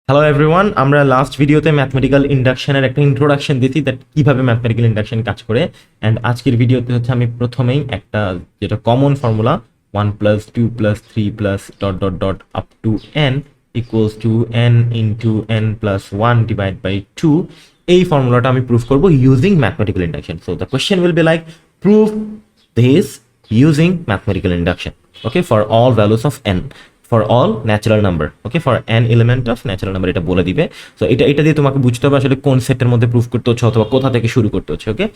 Hello everyone, আমরা last ভিডিওতে mathematical ইন্ডাকশনের একটা ইন্ট্রোডাকশন দিয়েছি দ্যাট কীভাবে ম্যাথমেটিক্যাল ইন্ডাকশন কাজ করে। অ্যান্ড আজকের ভিডিওতে হচ্ছে আমি প্রথমেই একটা যেটা common formula 1 + 2 + 3 + ... up to n equals to n into n + 1 divide by 2, এই ফর্মুলাটা আমি প্রুফ করবো using mathematical induction. So the question will be like proof this using mathematical induction, okay, for all values of n, for all natural number, okay, for n element of natural number এটা বলে দিবে। So এটা দিয়ে তোমাকে বুঝতে হবে আসলে কোন সেটের মধ্যে প্রুফ করতে হচ্ছে অথবা কোথা থেকে শুরু করতে হচ্ছে। ওকে,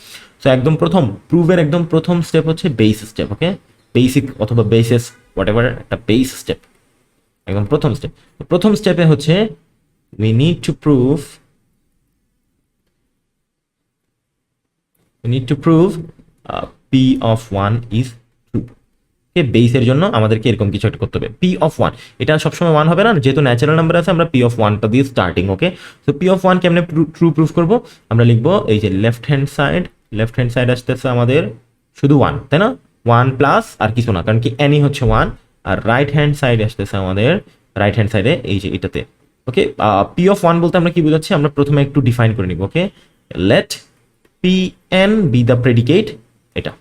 সো একদম প্রথম প্রুফের একদম প্রথম স্টেপ হচ্ছে বেস স্টেপ। ওকে, বেসিক অথবা বেসিস হোয়াট এভার, একটা বেস স্টেপ, একদম প্রথম স্টেপ। প্রথম স্টেপে হচ্ছে we need to prove p of 1 is true. ওকে, বেসের জন্য আমাদেরকে এরকম কিছু একটা করতে হবে। p of 1 এটা সবসময় 1 হবে না, যেহেতু ন্যাচারাল নাম্বার আছে আমরা p of 1টা দিয়ে starting. Okay, so p of 1 কেমনে ট্রু প্রুফ করব? আমরা লিখবো এই যে লেফট হ্যান্ড সাইড আসতেছে আমাদের শুধু 1, তাই না? 1 প্লাস আর কিছু না, কারণ কি nই হচ্ছে 1। আর রাইট হ্যান্ড সাইড আসতেছে আমাদের রাইট হ্যান্ড সাইডে এই যে এটাতে। ওকে, p of 1 বলতে আমরা কি বোঝাচ্ছি? আমরা প্রথমে একটু ডিফাইন করে নিব। Okay, let pn be the predicate, এটা।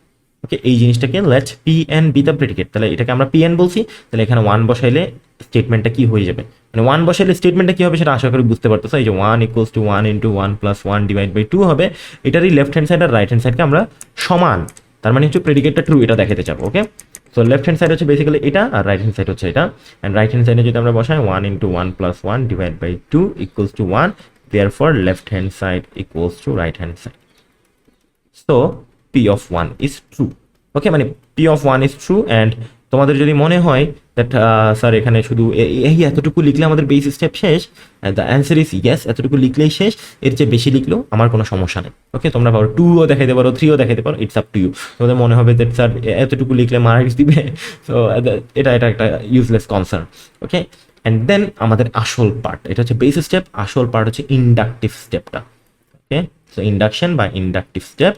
ওকে, এই জিনিসটাকে let pn be the predicate, তাহলে এটাকে আমরা pn বলছি, তাহলে এখানে 1 বসাইলে স্টেটমেন্টটা কি হয়ে যাবে, মানে 1 বসাইলে স্টেটমেন্টটা কি হবে সেটা আশা করি বুঝতে পারতেছো। এই যে 1 equals to 1 into 1 + 1 divide by 2 হবে। এটারই লেফট হ্যান্ড সাইড আর রাইট হ্যান্ড সাইডকে আমরা সমান, তার মানে হচ্ছে প্রেডিকেটটা ট্রু, এটা দেখাতে চাবো। ওকে, সো লেফট হ্যান্ড সাইড হচ্ছে বেসিক্যালি এটা আর রাইট হ্যান্ড সাইড হচ্ছে এটা। অ্যান্ড রাইট হ্যান্ড সাইডে যদি আমরা বসাই 1 into 1 + 1 divide by 2 equals to 1, therefore left hand side equals to right hand side. So p of 1 is true. ওকে, মানে p of 1 is true। And তোমাদের যদি মনে হয় দ্যাট স্যার এখানে শুধু এই এতটুকু লিখলে আমাদের বেস স্টেপ শেষ, দ্য অ্যান্সার ইজ ইয়েস, এতটুকু লিখলেই শেষ, এর চেয়ে বেশি লিখলেও আমার কোনো সমস্যা নেই। ওকে, তোমরা পারো 2ও দেখাইতে পারো, 3ও দেখাইতে পারো, ইটস আপ টু ইউ। তোমাদের মনে হবে দ্যাট স্যার এতটুকু লিখলে মার্কস দিবে, সো এটা একটা useless concern. Okay, and then আমাদের আসল পার্ট, এটা হচ্ছে বেস স্টেপ, আসল পার্ট হচ্ছে ইন্ডাকটিভ স্টেপটা। ওকে, সো ইন্ডাকশন বা ইন্ডাকটিভ স্টেপ,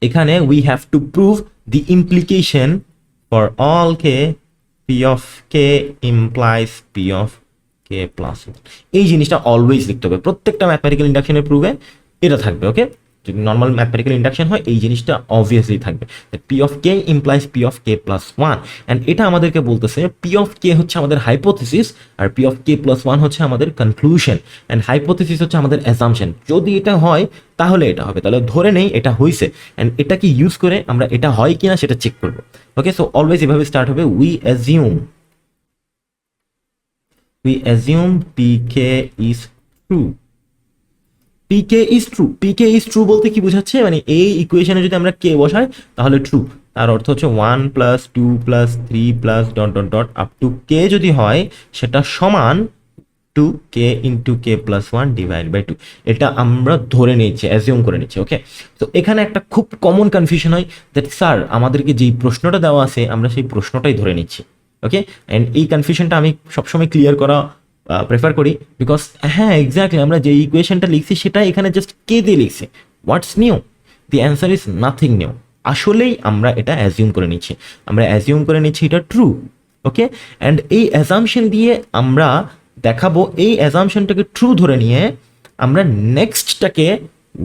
এখানে we have to prove the implication for all k, p of k implies p of k plus 1। এই জিনিসটা অলওয়েজ লিখতে হবে প্রত্যেকটা ম্যাথমেটিক্যাল ইন্ডাকশনের প্রুফে, এটা থাকবে। ওকে, যদি নর্মাল ম্যাথমেটিক্যাল ইন্ডাকশন হয় এই জিনিসটা অবভিয়াসলি থাকবে, p of k implies p of k plus 1। And এটা আমাদেরকে বলতেছে p of k হচ্ছে আমাদের হাইপোথিসিস আর p of k plus 1 হচ্ছে আমাদের কনক্লুশন। অ্যান্ড হাইপোথিসিস হচ্ছে আমাদের অ্যাসাম্পশন, যদি এটা হয় তাহলে এটা হবে, তাহলে ধরে নেই এটা হয়েছে। অ্যান্ড এটাকে ইউজ করে আমরা এটা হয় কিনা সেটা চেক করবো। ওকে, সো অলওয়েজ এভাবে স্টার্ট হবে, we assume pk is true। pk is true বলতে কি বোঝাচ্ছে, মানে এই ইকুয়েশনে যদি আমরা k বসাই তাহলে ট্রু, তার অর্থ হচ্ছে 1 + 2 + 3 + ... আপ টু k যদি হয় সেটা সমান to k into K plus 1 divide by 2, এটা আমরা ধরে নিচ্ছি, অ্যাজিউম করে নিচ্ছি। ওকে, তো এখানে একটা খুব কমন কনফিউশন হয় দ্যাট স্যার আমাদেরকে যেই প্রশ্নটা দেওয়া আছে আমরা সেই প্রশ্নটাই ধরে নিচ্ছি। ওকে, অ্যান্ড এই কনফিউশনটা আমি সবসময় ক্লিয়ার করা প্রেফার করি, বিকজ হ্যাঁ এক্স্যাক্টলি আমরা যে ইকুয়েশনটা লিখছি সেটা এখানে জাস্ট কে দিয়ে লিখছি। What's new? The answer is nothing new. আসলেই আমরা এটা অ্যাজিউম করে নিচ্ছি, এটা ট্রু। ওকে, অ্যান্ড এই অ্যাজাম্পশন দিয়ে আমরা দেখাবো, এই অ্যাজাম্পশনটাকে ট্রু ধরে নিয়ে আমরা নেক্সটটাকে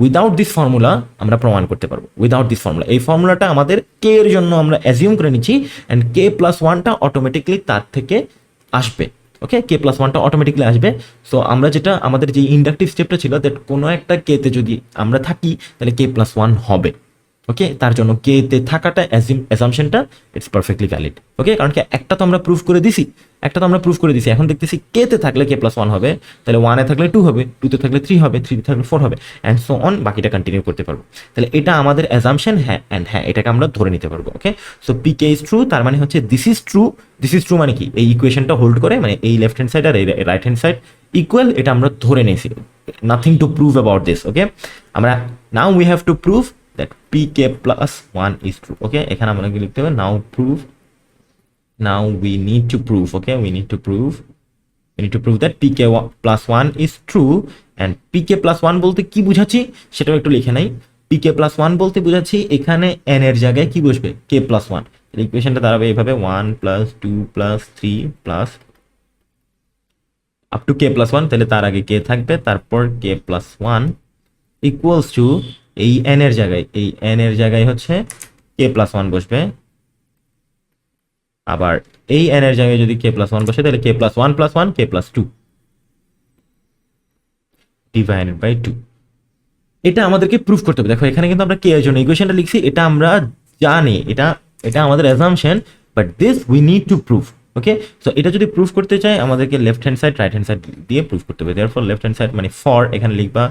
উইদাউট দিস ফর্মুলা আমরা প্রমাণ করতে পারবো। উইদাউট দিস ফর্মুলা, এই ফর্মুলাটা আমাদের কে এর জন্য আমরা অ্যাজিউম করে নিচ্ছি, অ্যান্ড কে প্লাস 1টা অটোমেটিকলি তার থেকে আসবে। ওকে, কে প্লাস 1টা অটোমেটিকলি আসবে। সো আমরা যেটা আমাদের যে ইন্ডাকটিভ স্টেপটা ছিল দ্যাট কোনো একটা কেতে যদি আমরা থাকি তাহলে কে প্লাস 1 হবে। ওকে, তার জন্য কে তে থাকাটা অ্যাজাম্পশনটা ইটস পারফেক্টলি ভ্যালিড। ওকে, কারণ কি একটা তো আমরা প্রুফ করে দিছি, এখন দেখতেছি কে তে থাকলে কে প্লাস 1 হবে, তাহলে 1-এ থাকলে 2 হবে, 2-তে থাকলে 3 হবে, 3-তে থাকলে 4 হবে, অ্যান্ড সো অন, বাকিটা কন্টিনিউ করতে পারবো। তাহলে এটা আমাদের অ্যাজাম্পশন, হ্যাঁ, অ্যান্ড হ্যাঁ এটাকে আমরা ধরে নিতে পারবো। Okay, so P K is true, তার মানে হচ্ছে দিস ইজ ট্রু মানে কি এই ইকুয়েশনটা হোল্ড করে, মানে এই লেফট হ্যান্ড সাইড আর এই রাইট হ্যান্ড সাইড ইকুয়াল, এটা আমরা ধরে নিয়েছি। Nothing to prove about this. Okay, আমরা now we have to prove that pk plus 1 is true. Okay, এখানে আমরা কি লিখতে হবে, now we need to prove, okay, we need to prove that pk plus 1 is true। and pk plus 1 বলতে কি বুঝাচ্ছি সেটাও একটু লিখে নাই। pk plus 1 বলতে বুঝাচ্ছি এখানে n এর জায়গায় কি বসবে, k plus 1। ইকুয়েশনটা দাঁড়াবে এইভাবে 1 + 2 + 3 + আপ টু কে প্লাস ওয়ান, তাহলে তার আগে কে থাকবে, তারপর কে প্লাস ওয়ান ইকুয়ালস টু এই এন এর জায়গায়, এই এন এর জায়গায় হচ্ছে কে প্লাস ওয়ান বসবে, আবার এই এন এর জায়গায় যদি কে প্লাস ওয়ান বসে তাহলে K plus one K plus two divided by two. এটা আমাদেরকে প্রুফ করতে হবে। দেখো এখানে কিন্তু আমরা কে এর জন্য ইকুয়েশনটা লিখছি, এটা আমরা জানি, এটা এটা আমাদের assumption, but this we need to proof. Okay, so এটা যদি প্রুফ করতে চাই আমাদেরকে left hand side right hand side দিয়ে প্রুফ করতে হবে। দেয়ারফর লেফট হ্যান্ড সাইড মানে ফর, এখানে লিখবা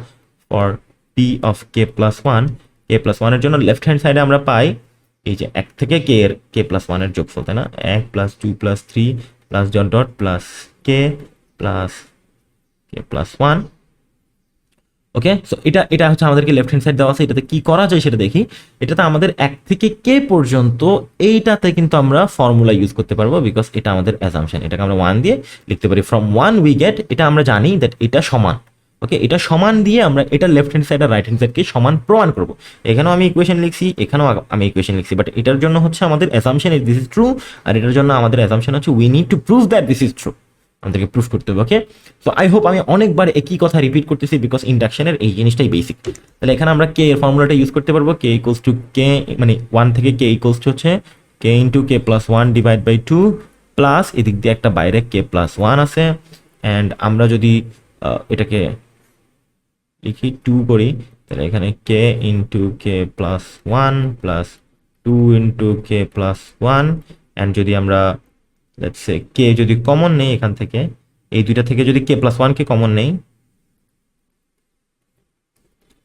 for P of K plus one, K plus ওয়ানের জন্য লেফট হ্যান্ড সাইডে আমরা পাই এই যে এক থেকে কে এর কে প্লাস ওয়ানের যোগফল, তাই না, এক plus two plus three plus dot dot plus K plus one. Okay, so এটা এটা হচ্ছে আমাদেরকে লেফট হ্যান্ড সাইড দেওয়া আছে। এটাতে কি করা যায় সেটা দেখি। এটাতে আমাদের এক থেকে কে পর্যন্ত এইটাতে কিন্তু আমরা ফর্মুলা ইউজ করতে পারবো, বিকজ এটা আমাদের অ্যাজাম্পশন। এটাকে আমরা ওয়ান দিয়ে লিখতে পারি, ফ্রম ওয়ান উই গেট, এটা আমরা জানি দ্যাট এটা সমান। ওকে, এটা সমান দিয়ে আমরা এটা লেফট হ্যান্ড সাইড আর রাইট হ্যান্ড সাইডকে সমান প্রমাণ করবো। এখানেও আমি ইকুয়েশন লিখছি, এখানেও আমি ইকুয়েশন লিখছি, বাট এটার জন্য হচ্ছে আমাদের অ্যাজাম্পশন দিস ইজ ট্রু, আর এটার জন্য আমাদের অ্যাজাম্পশন হচ্ছে we need to prove that this is true. আমাদেরকে প্রুফ করতে হবে। ওকে, সো আই হোপ আমি অনেকবার একই কথা রিপিট করতেছি, বিকজ ইন্ডাকশনের এই জিনিসটাই বেসিক। তাহলে এখানে আমরা কে এর ফর্মুলাটা ইউজ করতে পারবো, কে ইকুয়ালস টু কে, মানে ওয়ান থেকে কে ইকুয়ালস টু হচ্ছে K into K plus one divide by two, plus এদিক দিয়ে একটা বাইরে কে প্লাস ওয়ান আছে, অ্যান্ড আমরা যদি এটাকে লিখি টু করি, তাহলে এখানে K into K plus one plus two into K plus one, and যদি আমরা লেটস সে কে যদি কমন নেই এখান থেকে, এই দুইটা থেকে যদি কে প্লাস ওয়ান কে কমন নেই,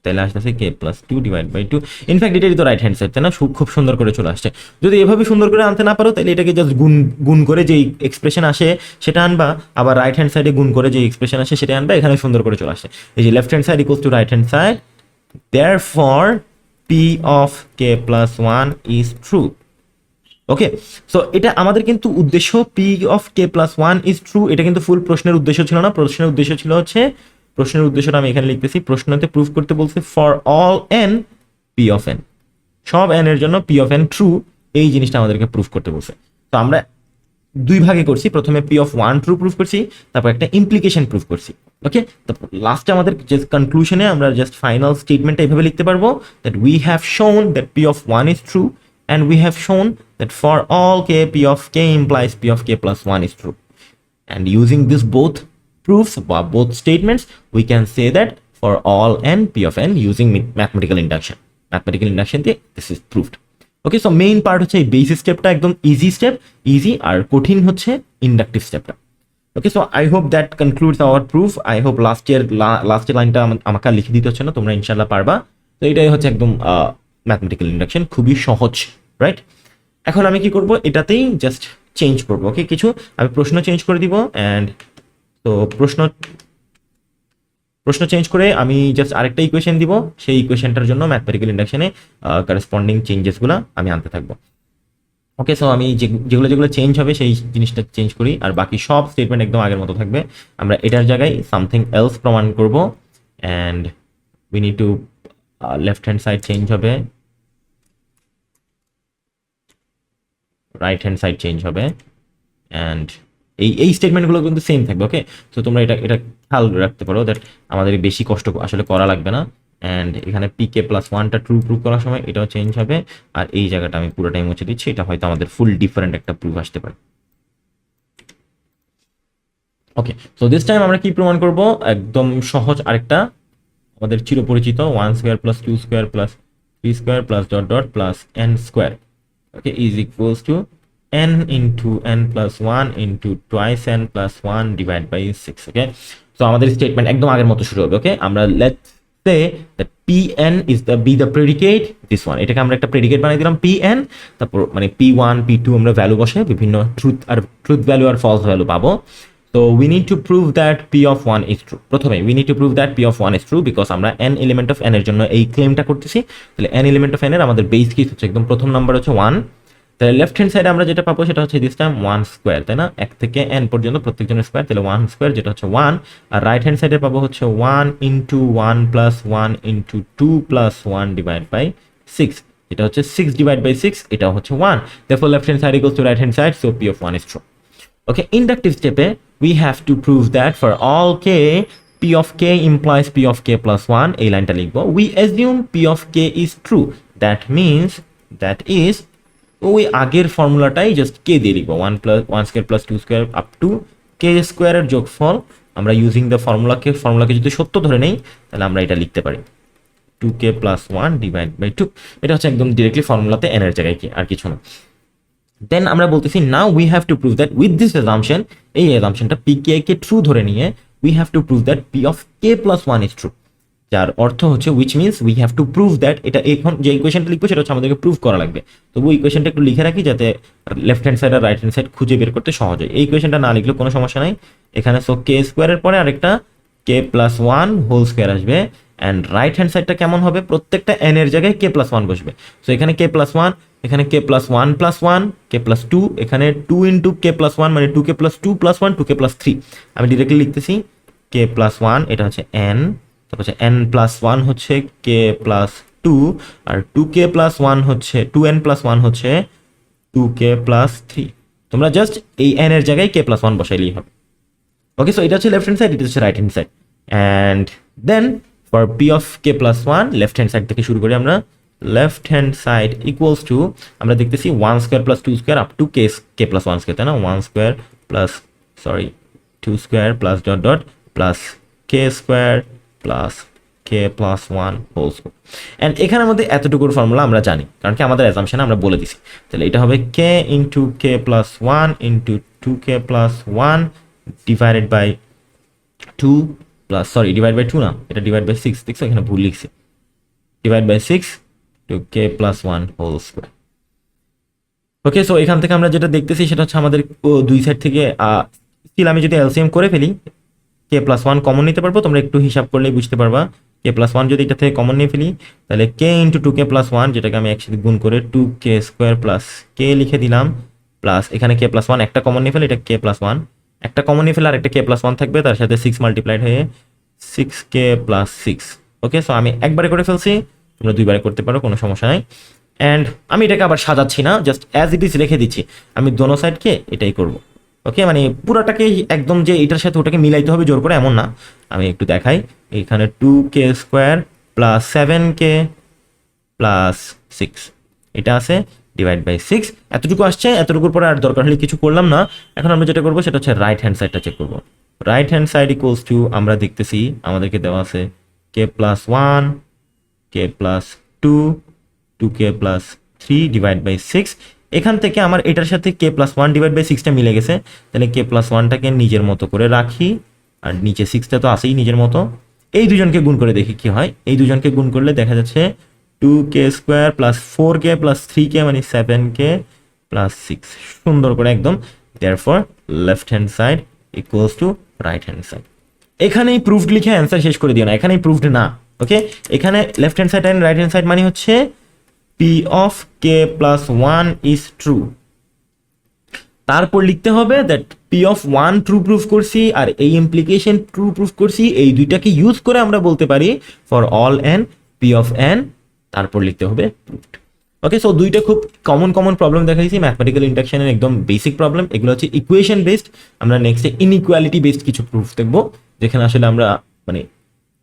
তাহলে আসতেছে K plus two divide by two. In fact এটাই তো রাইট হ্যান্ড সাইড, তাই না, খুব সুন্দর করে চলে আসছে। যদি এভাবে সুন্দর করে আনতে না পারো তাহলে এটাকে জাস্ট গুণ করে যে এক্সপ্রেশন আসে সেটা আনবা, আবার রাইট হ্যান্ড সাইডে গুণ করে যে এক্সপ্রেশন আসে সেটা আনবা, এখানে সুন্দর করে চলে আসছে। এই যে left hand side equals to right hand side, therefore p of k plus 1 is true. Okay, so এটা আমাদের কিন্তু উদ্দেশ্য P of K plus one is true, এটা কিন্তু ফুল প্রশ্নের উদ্দেশ্য ছিল না। প্রশ্নের উদ্দেশ্য ছিল হচ্ছে, প্রশ্নের উদ্দেশ্যটা আমি এখানে লিখতেছি, প্রশ্নতে প্রুফ করতে বলছে for all N P of N, সব এন এর জন্য পি অফ এন ট্রু, এই জিনিসটা আমাদেরকে প্রুফ করতে বলছে। তো আমরা দুই ভাগে করছি, প্রথমে P of one true proof করছি, তারপর একটা ইমপ্লিকেশন প্রুফ করছি। ওকে, তারপর লাস্টে আমাদের যে কনক্লুশনে আমরা জাস্ট ফাইনাল স্টেটমেন্টটা এইভাবে লিখতে পারবো দ্যাট উই হ্যাভ শোন that P of one is true, and we have shown that for all k p of k implies p of k plus 1 is true. And using this both proofs or both statements, we can say that for all n p of n using mathematical induction দিয়ে this is proved. Okay, so main part হচ্ছে এই basic স্টেপটা একদম easy, আর কঠিন হচ্ছে inductive স্টেপটা। Okay, so I hope that concludes our proof. I hope লাস্টের লাইনটা আমাকে লিখে দিতে হচ্ছে না, তোমরা ইনশাল্লাহ পারবা। তো এটাই হচ্ছে একদম ম্যাথমেটিক্যাল ইন্ডাকশন, খুবই সহজ, রাইট? এখন আমি কি করব, এটাতেই জাস্ট চেঞ্জ করবো। ওকে, কিছু আমি প্রশ্ন চেঞ্জ করে দিব, অ্যান্ড তো প্রশ্ন চেঞ্জ করে আমি জাস্ট আরেকটা ইকুয়েশন দিব, সেই ইকুয়েশনটার জন্য ম্যাথমেটিক্যাল ইন্ডাকশনে করেসপন্ডিং চেঞ্জেসগুলো আমি আনতে থাকবো। ওকে, সো আমি যেগুলো চেঞ্জ হবে সেই জিনিসটা চেঞ্জ করি, আর বাকি সব স্টেটমেন্ট একদম আগের মতো থাকবে। আমরা এটার জায়গায় সামথিং এলস প্রমাণ করব, and we need to left hand side change হবে, রাইট হ্যান্ড সাইড চেঞ্জ হবে, অ্যান্ড এই স্টেটমেন্টগুলো কিন্তু সেম থাকবে। ওকে, তো তোমরা এটা খেয়াল রাখতে পারো দ্যাট আমাদের বেশি কষ্ট আসলে করা লাগবে না। অ্যান্ড এখানে পি কে প্লাস ওয়ানটা ট্রু প্রুভ করার সময় এটাও চেঞ্জ হবে, আর এই জায়গাটা আমি পুরোটাই মুছে দিচ্ছি, এটা হয়তো আমাদের ফুল ডিফারেন্ট একটা প্রুফ আসতে পারে। ওকে, সো দিস টাইম আমরা কি প্রমাণ করব, একদম সহজ আরেকটা আমাদের চিরপরিচিত one square plus two square plus three square plus dot dot plus N square, okay, is equals to n into n plus 1 into twice n plus 1 divided by 6. Okay, so আমাদের স্টেটমেন্ট একদম আগের মতো শুরু হবে। ওকে, আমরা let's say that pn is the predicate this one, এটাকে আমরা একটা প্রেডিকেট বানিয়ে দিলাম pn, তারপর মানে p1 p2 আমরা ভ্যালু বসে বিভিন্ন ট্রুথ ভ্যালু আর ফলস ভ্যালু পাবো। So we need to prove that p of 1 is true. প্রথমে we need to prove that p of 1 is true because আমরা n element of n এর জন্য এই ক্লেমটা করতেছি। তাহলে n element of n এর আমাদের বেস কেস হচ্ছে একদম প্রথম নাম্বার হচ্ছে 1, তাহলে লেফট হ্যান্ড সাইডে আমরা যেটা পাবো সেটা হচ্ছে দিস টাইম 1 স্কোয়ার, তাই না, এক থেকে n পর্যন্ত প্রত্যেকজনের স্কোয়ার, তাহলে 1 স্কোয়ার যেটা হচ্ছে 1, আর রাইট হ্যান্ড সাইডে পাবো হচ্ছে 1 into 1 plus 1 into 2 plus 1 divide by 6, যেটা হচ্ছে 6 ডিভাইড বাই 6, এটা হচ্ছে 1, therefore left hand side equals to right hand side, so p of 1 is true. Okay, inductive step we have to prove that for all k p of k implies p of k plus 1 এই লাইনটা লিখবো we assume p of k is true that means that is ওই আগের ফর্মুলাটাই just k দিয়ে লিখবো 1 square plus 2 square up to k স্কয়ারের যোগফল আমরা using the ফর্মুলাকে যদি সত্য ধরে নেই তাহলে আমরা এটা লিখতে পারি 2k plus 1 ডিভাইড বাই 2 এটা হচ্ছে একদম ডিরেক্টলি ফর্মুলাতে n এর জায়গায় কি আর কিছু না দেন আমরা বলতেছি নাও we have to prove that with this assumption এই অ্যাজাম্পশনটা pk কে ট্রু ধরে নিয়ে we have to prove that p of k plus 1 is true যার অর্থ হচ্ছে which means we have to prove that এটা এখন যে ইকুয়েশনটা লিখবো সেটা হচ্ছে আমাদেরকে প্রুভ করা লাগবে তবু ইকুয়েশনটা একটু লিখে রাখি যাতে লেফট হ্যান্ড সাইড আর রাইট হ্যান্ড সাইড খুঁজে বের করতে সহজ হয় এই ইকুয়েশনটা না লিখলে কোনো সমস্যা নাই এখানে সো কে স্কোয়ারের পরে আরেকটা কে প্লাস 1 হোল স্কোয়ার আসবে অ্যান্ড রাইট হ্যান্ড সাইডটা কেমন হবে প্রত্যেকটা এন এর জায়গায় কে প্লাস 1 বসবে সো এখানে কে প্লাস 1 এখানে কে প্লাস 1 প্লাস 1 কে প্লাস 2 এখানে 2 ইন্টু কে প্লাস 1 মানে 2k plus 2 plus 1 2k plus 3 আমি ডিরেক্টলি লিখতেছি কে প্লাস 1 এটা হচ্ছে এন তারপর হচ্ছে n প্লাস 1 হচ্ছে k প্লাস 2 আর 2k প্লাস 1 হচ্ছে 2n প্লাস 1 হচ্ছে 2k প্লাস 3 তোমরা জাস্ট এই n এর জায়গায় k প্লাস 1 বসাইলেই হবে ওকে সো এটা হচ্ছে লেফট হ্যান্ড সাইড এটা হচ্ছে right hand side and then for p of k plus 1 left hand side থেকে শুরু করি আমরা left hand side equals to আমরা দেখতেছি 1 square plus 2 square up to k plus 1 square তাই না 1 square plus 2 square plus dot dot plus k square plus k plus 1 whole square and এখানের মধ্যে এতটুকুর ফর্মুলা আমরা জানি কারণ কি আমাদের অ্যাজাম্পশনে আমরা বলে দিছি তাহলে এটা হবে k into k plus 1 into 2k plus 1 divided by 2 plus divide by 2 না এটা ডিভাইড বাই 6 দেখছো এখানে ভুল লিখছি divide by 6 two k plus 1 whole square okay so এখান থেকে আমরা যেটা দেখতেছি সেটা হচ্ছে আমাদের দুই সাইড থেকে স্টিল আমি যদি এলসিএম করে ফেলি k প্লাস 1 কমন নিতে পারবো তোমরা একটু হিসাব করলেই বুঝতে পারবা k প্লাস 1 যদি এটা থেকে কমন নিয়ে ফেলি তাহলে k ইনটু 2k প্লাস 1 যেটাকে আমি একসাথে গুণ করে 2k স্কয়ার প্লাস k লিখে দিলাম প্লাস এখানে k প্লাস 1 একটা কমন নিয়ে ফেলি এটা k প্লাস 1 একটা কমন নিয়ে ফেলে আর একটা k প্লাস 1 থাকবে তার সাথে 6 মাল্টিপ্লাইড হয়ে 6k প্লাস 6 ওকে সো আমি একবারে করে ফেলছি তোমরা দুইবারে করতে পারো কোনো সমস্যা নাই অ্যান্ড আমি এটাকে আবার সাজাচ্ছি না জাস্ট অ্যাজ ইট ইজ রেখে দিচ্ছি আমি দোনো সাইডকে এটাই করব ওকে মানে পুরাটাকে একদম যে এটার সাথে ওটাকে মিলাইতে হবে জোর করে এমন না আমি একটু দেখাই এখানে 2k square plus 7k plus 6 এটা আছে ডিভাইড বাই 6 এতটুকু আসছে এতটুকুর পরে আর দরকার হলে কিছু করলাম না এখন আমরা যেটা করবো সেটা হচ্ছে রাইট হ্যান্ড সাইডটা চেক করবো right hand side equals to আমরা দেখতেছি আমাদেরকে দেওয়া আছে k plus 1 k plus 2 2k plus 3 divide by 6 এখান থেকে আমার এটার সাথে k প্লাস 1 ডিভাইড বাই 6টা মিলে গেছে তাহলে k প্লাস 1টাকে নিজের মতো করে রাখি আর নিচে 6টা তো আসেই নিজের মতো এই দুজনকে গুণ করে দেখি কি হয় এই দুজনকে গুণ করলে দেখা যাচ্ছে 2k square plus 4k plus 3k মানে 7k প্লাস 6 সুন্দর করে একদম therefore left hand side equals to right hand side এখানেই প্রুফড লিখে অ্যান্সার শেষ করে দিও না এখানেই প্রুফড না ওকে এখানে left hand side and right hand side মানে হচ্ছে p of k plus 1 is true তারপর লিখতে হবে that p of 1 true proof করছি আর এই ইমপ্লিকেশন ট্রু প্রুফ করছি এই দুইটাকে ইউজ করে আমরা বলতে পারি for all n p of n তারপর লিখতে হবে প্রুফড ওকে সো দুইটা খুব কমন প্রবলেম দেখাইছি ম্যাথমেটিক্যাল ইন্ডাকশনের একদম বেসিক প্রবলেম এগুলো হচ্ছে ইকুয়েশন বেসড আমরা নেক্সটে ইনইকুয়ালিটি বেসড কিছু প্রুফ দেখবো যেখানে আসলে আমরা মানে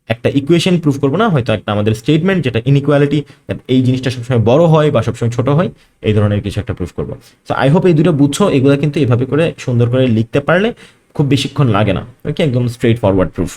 একটা ইকুয়েশন প্রুফ করবো না হয়তো একটা আমাদের স্টেটমেন্ট যেটা ইনইকুয়ালিটি এই জিনিসটা সবসময় বড় হয় বা সবসময় ছোট হয় এই ধরনের কিছু একটা প্রুফ করবো সো আই হোপ এই দুটো বুঝছো এগুলো কিন্তু এভাবে করে সুন্দর করে লিখতে পারলে খুব বেশিক্ষণ লাগে না ওকে একদম স্ট্রেট ফরওয়ার্ড প্রুফ